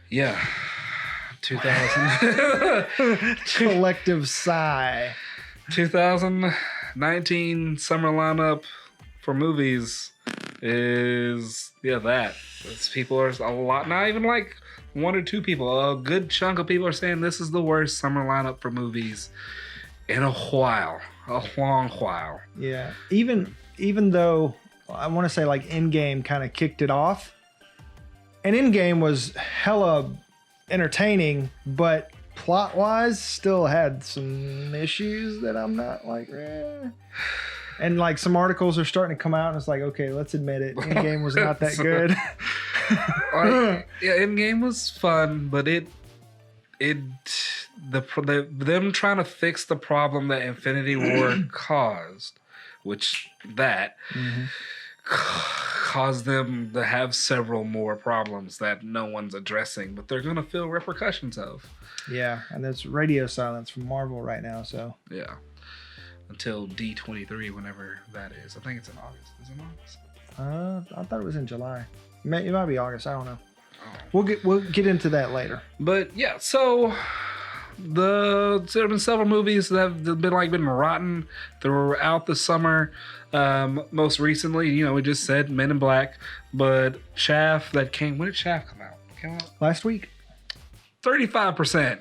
Yeah. 2000. Collective sigh. 2019 summer lineup for movies is that. People are a lot, not even like one or two people. A good chunk of people are saying this is the worst summer lineup for movies in a long while. Yeah. Even though I want to say like Endgame kind of kicked it off, and Endgame was hella entertaining, but plot wise still had some issues that I'm not like and like some articles are starting to come out and it's like, okay, let's admit it, Endgame was not that good. Endgame was fun, but them trying to fix the problem that Infinity War caused, which caused them to have several more problems that no one's addressing, but they're going to feel repercussions of. Yeah, and there's radio silence from Marvel right now, so. Yeah. Until D23, whenever that is. I think it's in August. Is it in August? I thought it was in July. It might be August. I don't know. Oh. We'll get into that later. But yeah, so there have been several movies that have been rotten throughout the summer. Most recently, we just said Men in Black, but Shaft that came. When did Shaft come out? Last week. 35%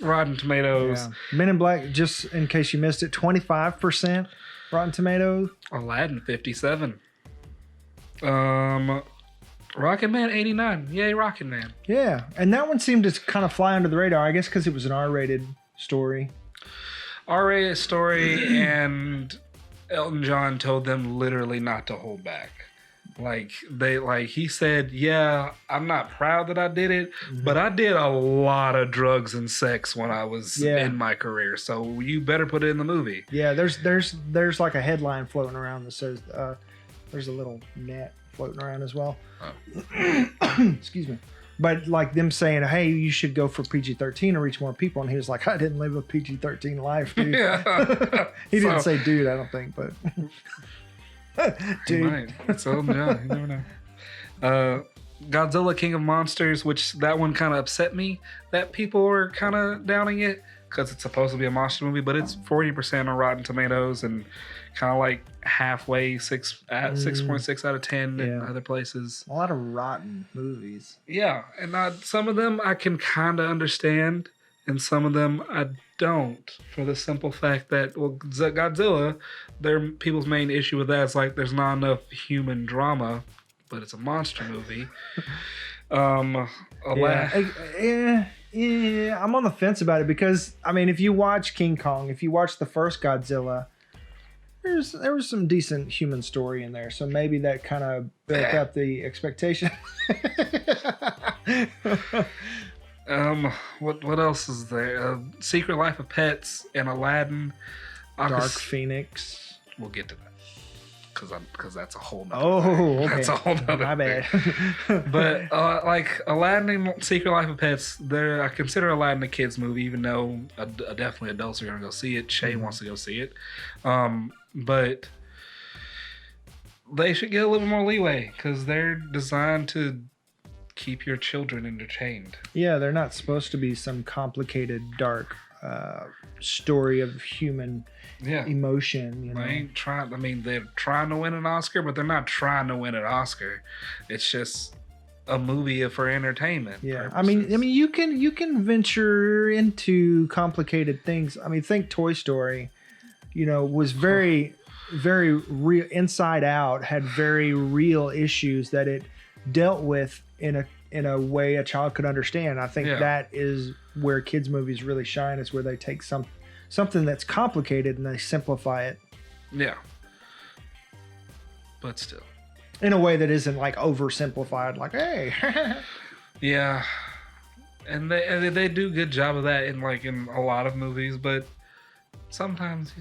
Rotten Tomatoes. Yeah. Men in Black, just in case you missed it, 25% Rotten Tomatoes. Aladdin 57. Rocket Man 89. Yay, Rocket Man. Yeah, and that one seemed to kind of fly under the radar, I guess, because it was an R-rated story. R-rated story, and Elton John told them literally not to hold back. He said, yeah, I'm not proud that I did it, but I did a lot of drugs and sex when I was in my career, so you better put it in the movie. Yeah, there's like a headline floating around that says there's a little net floating around as well. Oh. Excuse me. But like them saying, hey, you should go for PG-13 to reach more people. And he was like, I didn't live a PG-13 life, dude. Yeah. He didn't say dude, I don't think, but... Dude. It's Elton John. You never know. Godzilla King of Monsters, which that one kind of upset me that people were kind of downing it because it's supposed to be a monster movie, but it's 40% on Rotten Tomatoes and kind of like halfway 6.6 out of 10 in other places. A lot of rotten movies. Yeah, and some of them I can kind of understand, and some of them I don't, for the simple fact that Godzilla, people's main issue with that is like there's not enough human drama, but it's a monster movie. I'm on the fence about it because I mean, if you watch King Kong, if you watch the first Godzilla, there was some decent human story in there, so maybe that kind of built up the expectation. What else is there? Secret Life of Pets and Aladdin. Dark Phoenix. We'll get to that because that's a whole nother okay. That's a whole nother My bad. But like Aladdin and Secret Life of Pets, I consider Aladdin a kids movie, even though definitely adults are gonna go see it. Shay wants to go see it, but they should get a little more leeway because they're designed to keep your children entertained. Yeah, they're not supposed to be some complicated, dark story of human emotion. They ain't trying. I mean, they're trying to win an Oscar, but they're not trying to win an Oscar. It's just a movie for entertainment. Yeah, purposes. I mean, you can venture into complicated things. I mean, think Toy Story. Was very, very real. Inside Out had very real issues that it dealt with in a way a child could understand. I think that is where kids movies really shine, is where they take something that's complicated and they simplify it. Yeah. But still. In a way that isn't like oversimplified, like, hey. Yeah. And they do a good job of that in a lot of movies, but sometimes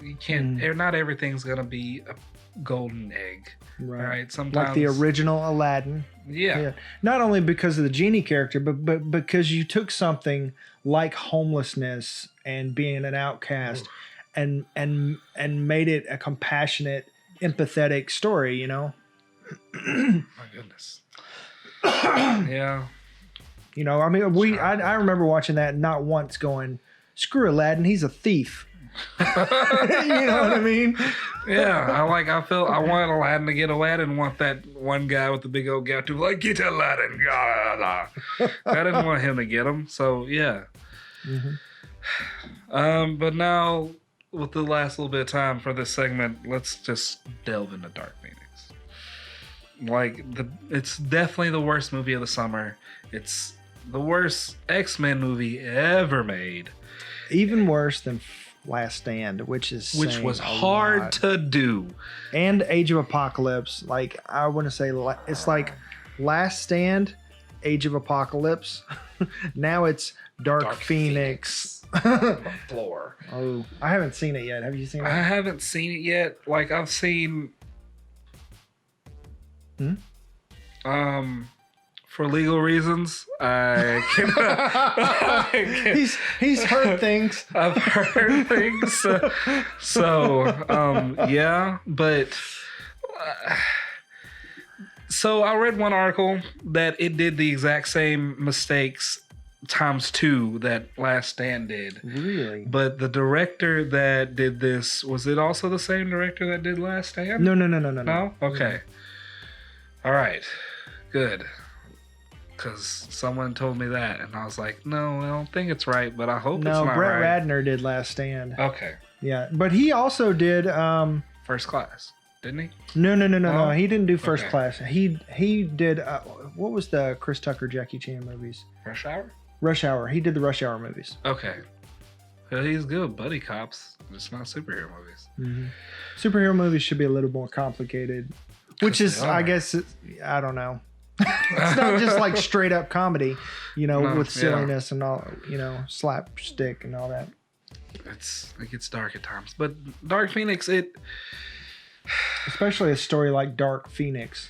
you can't, not everything's going to be a golden egg. Right. Sometimes, like the original Aladdin. Yeah. Not only because of the genie character, but because you took something like homelessness and being an outcast and made it a compassionate, empathetic story, My goodness. Yeah. You know, I mean, I remember watching that and not once going, screw Aladdin, he's a thief. You know what I mean? Yeah, I want Aladdin to get Aladdin. Want that one guy with the big old gout to like get Aladdin. I didn't want him to get him. So yeah. Mm-hmm. But now with the last little bit of time for this segment, let's just delve into Dark Phoenix. Like it's definitely the worst movie of the summer. It's the worst X-Men movie ever made. Even worse than Last Stand, which was hard to do. And Age of Apocalypse. Like, I want to say it's like Last Stand, Age of Apocalypse. Now it's Dark Phoenix. On the floor. Oh, I haven't seen it yet. Have you seen it? I haven't seen it yet. Like, I've seen... For legal reasons, I can. He's heard things. I've heard things. Yeah, but. So I read one article that it did the exact same mistakes times 2 that Last Stand did. Really? But the director that did this, was it also the same director that did Last Stand? No. No? Okay. All right. Good. Because someone told me that, and I was like, no, I don't think it's right, but I hope it's not right. No, Brett Ratner did Last Stand. Okay. Yeah, but he also did... First Class, didn't he? No. He didn't do First Class. He did... what was the Chris Tucker, Jackie Chan movies? Rush Hour? Rush Hour. He did the Rush Hour movies. Okay. Well, he's good. Buddy cops. It's not superhero movies. Mm-hmm. Superhero movies should be a little more complicated. Which is, I guess, I don't know. It's not just like straight up comedy, with silliness and all, slapstick and all that. It gets dark at times. But Dark Phoenix, especially a story like Dark Phoenix.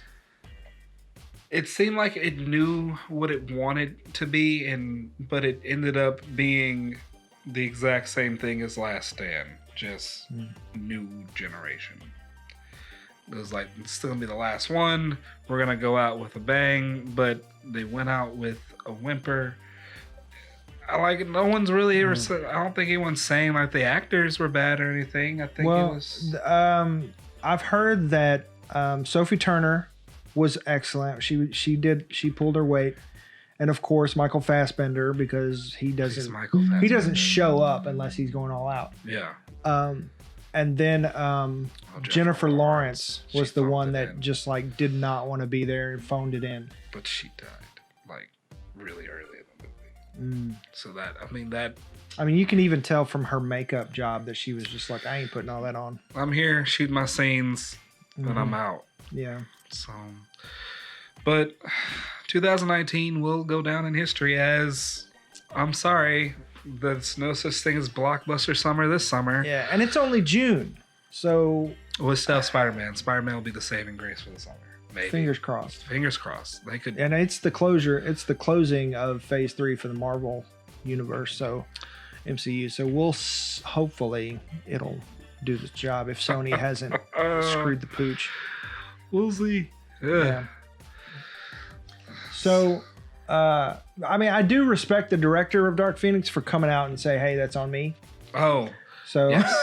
It seemed like it knew what it wanted to be, but it ended up being the exact same thing as Last Stand, just new generation. It was like, it's still gonna be the last one. We're gonna go out with a bang, but they went out with a whimper. No one's really ever said, I don't think anyone's saying like the actors were bad or anything. I think it was. I've heard that Sophie Turner was excellent. She pulled her weight, and of course Michael Fassbender, because he doesn't show up unless he's going all out. Yeah. And then Jennifer Lawrence was the one that just like did not want to be there and phoned it in. But she died like really early in the movie. So you can even tell from her makeup job that she was just like, I ain't putting all that on. I'm here shooting my scenes, and I'm out. Yeah. So, but 2019 will go down in history as, I'm sorry, there's no such thing as blockbuster summer this summer. Yeah, and it's only June, so... We'll still have Spider-Man. Spider-Man will be the saving grace for the summer. Maybe. Fingers crossed. Fingers crossed. They could... And it's the closing of Phase 3 for the Marvel Universe, so MCU. So hopefully it'll do this job if Sony hasn't screwed the pooch. We'll see. Yeah. So... I do respect the director of Dark Phoenix for coming out and say, "Hey, that's on me." Oh, so yes.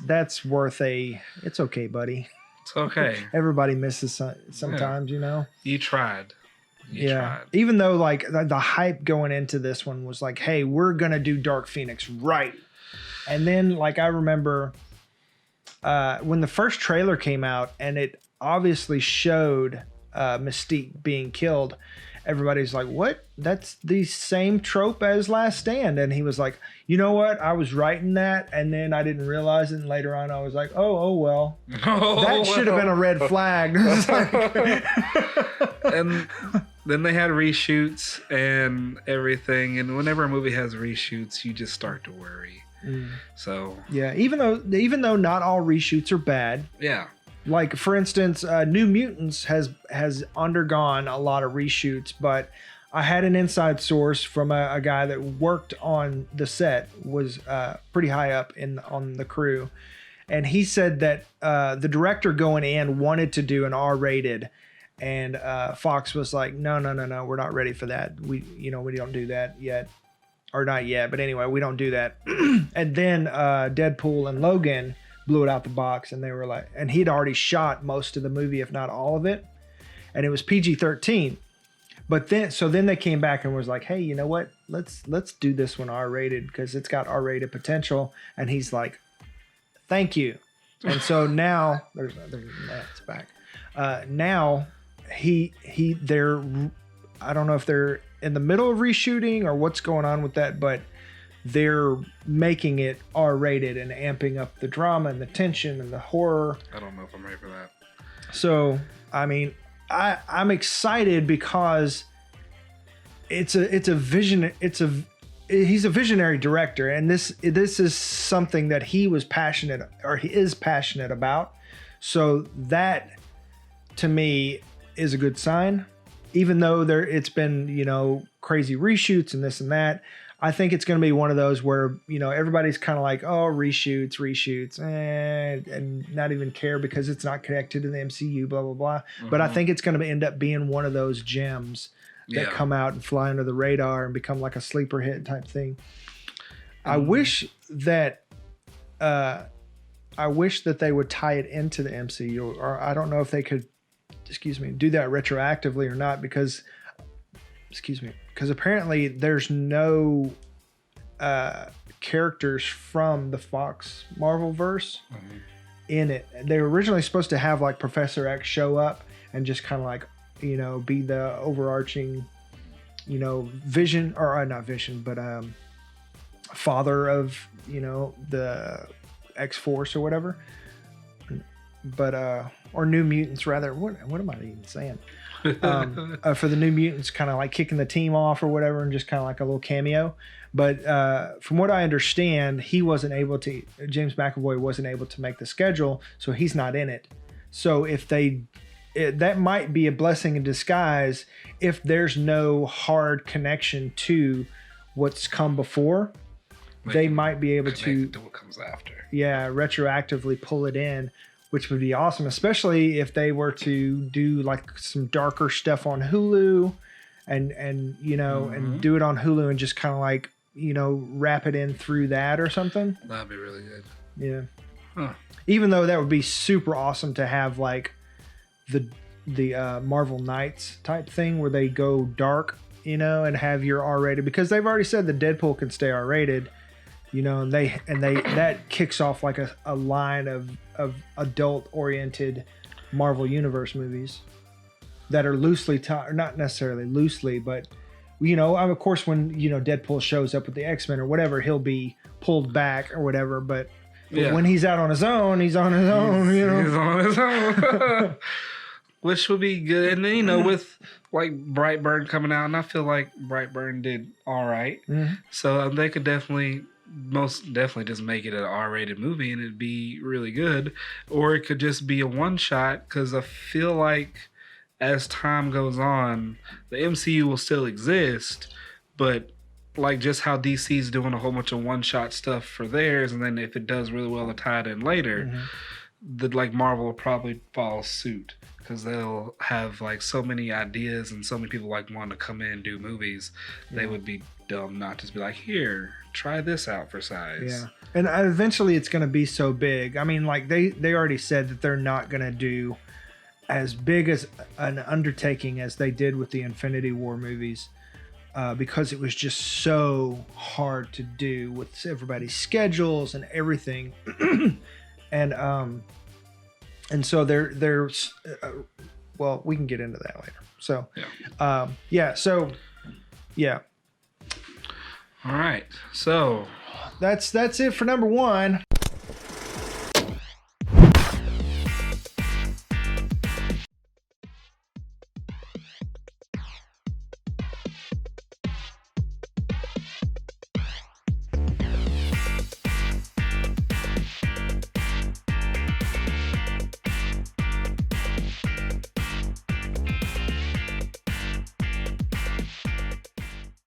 That's worth it's okay, buddy. It's okay. Everybody misses sometimes, You tried. You tried. Even though like the hype going into this one was like, "Hey, we're gonna do Dark Phoenix right," and then like I remember when the first trailer came out and it obviously showed Mystique being killed, everybody's like, what? That's the same trope as Last Stand. And he was like, you know what? I was writing that and then I didn't realize it. And later on I was like, oh well. That should have been a red flag. And then they had reshoots and everything. And whenever a movie has reshoots, you just start to worry. So yeah, even though not all reshoots are bad. Yeah. Like, for instance, New Mutants has undergone a lot of reshoots, but I had an inside source from a guy that worked on the set, was pretty high up on the crew, and he said that the director going in wanted to do an R-rated, And Fox was like, no, we're not ready for that. We don't do that yet, or not yet. But anyway, we don't do that. And then Deadpool and Logan blew it out the box, and they were like, and he'd already shot most of the movie, if not all of it, and it was PG-13. But then they came back and was like, hey, you know what? Let's do this one R-rated because it's got R-rated potential. And he's like, thank you. And so now there's Matt's back. Now they're, I don't know if they're in the middle of reshooting or what's going on with that, but they're making it R-rated and amping up the drama and the tension and the horror. I don't know if I'm ready for that. So, I mean, I'm excited because he's a visionary director, and this is something that he is passionate about. So that to me is a good sign, even though it's been, crazy reshoots and this and that. I think it's going to be one of those where, everybody's kind of like, oh, reshoots, and not even care because it's not connected to the MCU, blah, blah, blah. Mm-hmm. But I think it's going to end up being one of those gems that come out and fly under the radar and become like a sleeper hit type thing. I wish that they would tie it into the MCU, or I don't know if they could, do that retroactively or not, because apparently there's no characters from the Fox Marvel verse in it. They were originally supposed to have like Professor X show up and just kind of like, be the overarching, vision, or not vision, but father of, the X-Force or whatever. But, or New Mutants rather. What am I even saying? For the New Mutants, kind of like kicking the team off or whatever, and just kind of like a little cameo. But from what I understand, James McAvoy wasn't able to make the schedule, so he's not in it. So that might be a blessing in disguise if there's no hard connection to what's come before. They might be able to what comes after. Yeah, retroactively pull it in, which would be awesome, especially if they were to do like some darker stuff on Hulu and and do it on Hulu and just kind of like, wrap it in through that or something. That'd be really good. Yeah. Huh. Even though that would be super awesome to have like the Marvel Knights type thing where they go dark, and have your R-rated, because they've already said that Deadpool can stay R-rated, and they that kicks off like a line of adult oriented Marvel Universe movies that are loosely not necessarily loosely, but of course when Deadpool shows up with the X-Men or whatever, he'll be pulled back or whatever, but when he's out on his own, he's on his own. He's on his own. Which would be good. And then, with like Brightburn coming out, and I feel like Brightburn did all right. Mm-hmm. So they could most definitely just make it an R-rated movie and it'd be really good. Or it could just be a one-shot, because I feel like as time goes on, the MCU will still exist, but like just how DC's doing a whole bunch of one-shot stuff for theirs, and then if it does really well, they'll tie it in later. Mm-hmm. Marvel will probably follow suit, because they'll have like so many ideas and so many people like want to come in and do movies. Yeah. They would be dumb not to be like, here, try this out for size. Yeah, and eventually it's going to be so big. I mean, like they already said that they're not going to do as big as an undertaking as they did with the Infinity War movies, because it was just so hard to do with everybody's schedules and everything. And so there's well, we can get into that later. So, yeah. All right. So that's it for number 1.